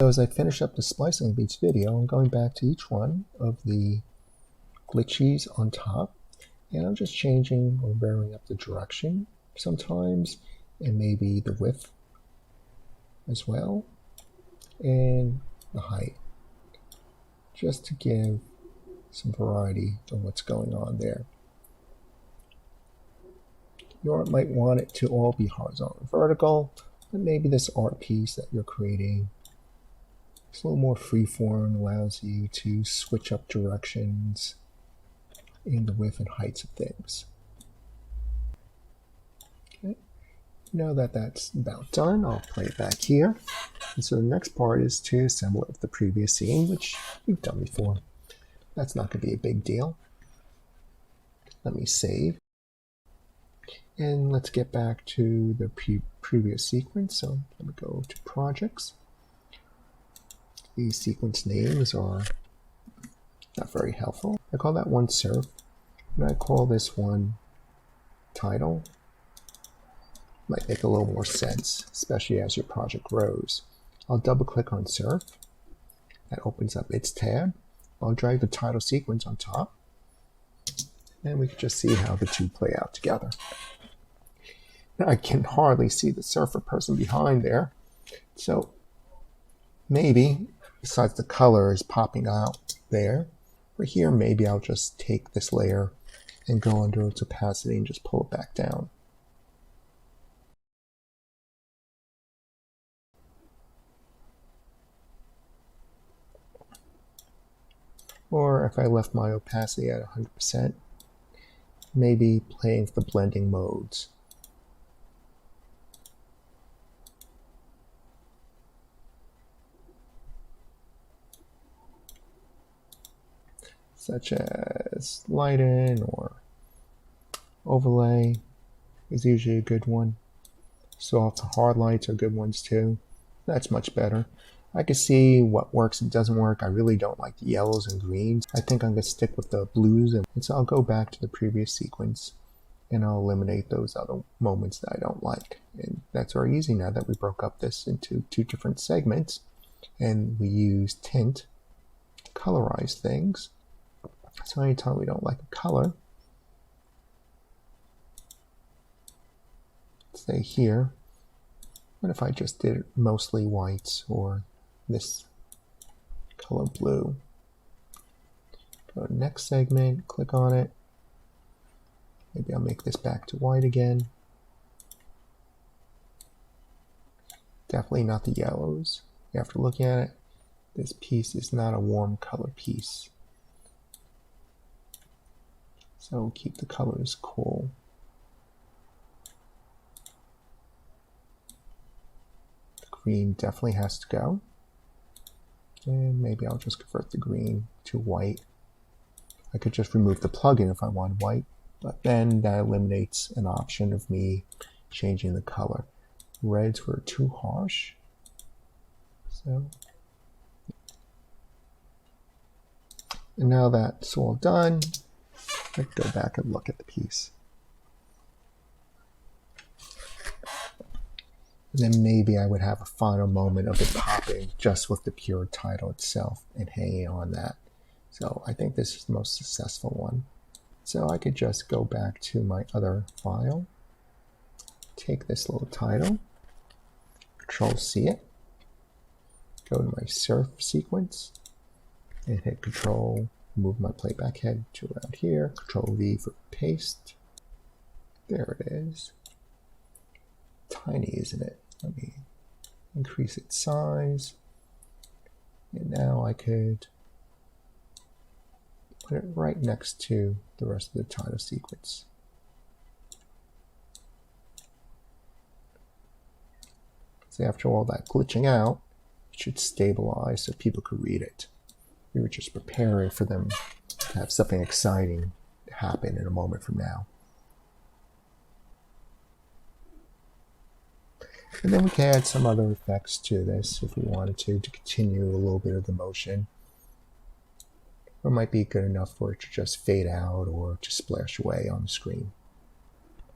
So as I finish up the splicing of each video, I'm going back to each one of the glitchies on top, and I'm just changing or varying up the direction sometimes, and maybe the width as well, and the height, just to give some variety of what's going on there. You might want it to all be horizontal and vertical, but maybe this art piece that you're creating is a little more freeform, allows you to switch up directions in the width and heights of things. Okay. Now that that's about done, I'll play it back here. And so the next part is to assemble it with the previous scene, which we've done before. That's not going to be a big deal. Let me save. And let's get back to the previous sequence. So let me go to projects. These sequence names are not very helpful. I call that one surf, and I call this one title. Might make a little more sense, especially as your project grows. I'll double click on surf. That opens up its tab. I'll drag the title sequence on top, and we can just see how the two play out together. Now, I can hardly see the surfer person behind there, so maybe, besides the color is popping out there, or here maybe I'll just take this layer and go under its opacity and just pull it back down. Or if I left my opacity at 100%, maybe playing with the blending modes. Such as lighten or overlay is usually a good one. Soft hard lights are good ones too. That's much better. I can see what works and doesn't work. I really don't like the yellows and greens. I think I'm going to stick with the blues, and so I'll go back to the previous sequence and I'll eliminate those other moments that I don't like. And that's very easy now that we broke up this into two different segments and we use tint to colorize things. So anytime we don't like a color, say here, what if I just did it mostly whites or this color blue? Go to next segment, click on it. Maybe I'll make this back to white again. Definitely not the yellows. After looking at it, this piece is not a warm color piece. So we'll keep the colors cool. The green definitely has to go. And maybe I'll just convert the green to white. I could just remove the plugin if I wanted white, but then that eliminates an option of me changing the color. Reds were too harsh. So, and now that's all done, let's go back and look at the piece. And then maybe I would have a final moment of it popping just with the pure title itself and hanging on that. So I think this is the most successful one. So I could just go back to my other file, take this little title, Control C it, go to my surf sequence, and hit Control, move my playback head to around here, Control V for paste. There it is. Tiny, isn't it? Let me increase its size. And now I could put it right next to the rest of the title sequence. So after all that glitching out, it should stabilize so people could read it. We were just preparing for them to have something exciting happen in a moment from now. And then we can add some other effects to this if we wanted to continue a little bit of the motion. Or it might be good enough for it to just fade out or to splash away on the screen.